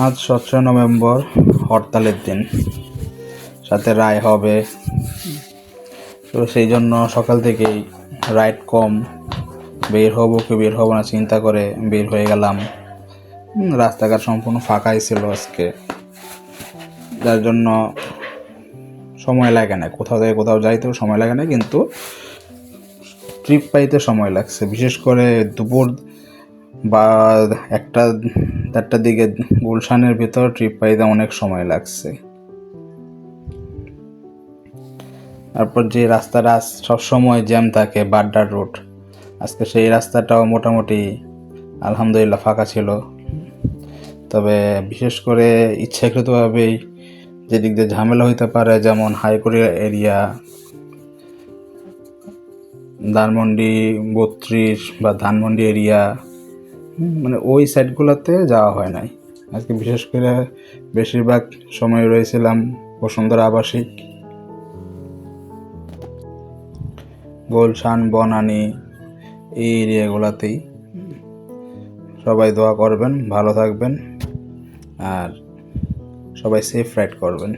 আজ 17 নভেম্বর, হরতালের দিন, সাথে রায় হবে। তো সেই জন্য সকাল থেকেই রাইড কম, বের হবো কি বের হবো না চিন্তা করে বের হয়ে গেলাম। রাস্তাঘাট সম্পূর্ণ ফাঁকাই ছিল আজকে, যার জন্য সময় লাগে না, কোথাও থেকে কোথাও যাইতেও সময় লাগে না, কিন্তু ট্রিপ পাইতে সময় লাগছে। বিশেষ করে দুপুর বা 1-1:30টার দিকে গুলশানের ভিতর ট্রিপ পাইতে অনেক সময় লাগছে। তারপর যে রাস্তাটা সবসময় জ্যাম থাকে, বাড্ডার রোড, আজকে সেই রাস্তাটাও মোটামুটি আলহামদুলিল্লাহ ফাঁকা ছিল। তবে বিশেষ করে ইচ্ছাকৃতভাবেই যেদিক দিয়ে ঝামেলা হইতে পারে, যেমন হাইকোর্টের এরিয়া, ধানমন্ডি 32 বা ধানমন্ডি এরিয়া, মানে ওই সাইডগুলোতে যাওয়া হয় নাই। আজকে বিশেষ করে বেশিরভাগ সময় রয়েছিলাম বসুন্ধরা আবাসিক, গুলশান, বনানী, এই এরিয়াগুলোতেই। সবাই দোয়া করবেন, ভালো থাকবেন, আর সবাই সেফ রাইড করবেন।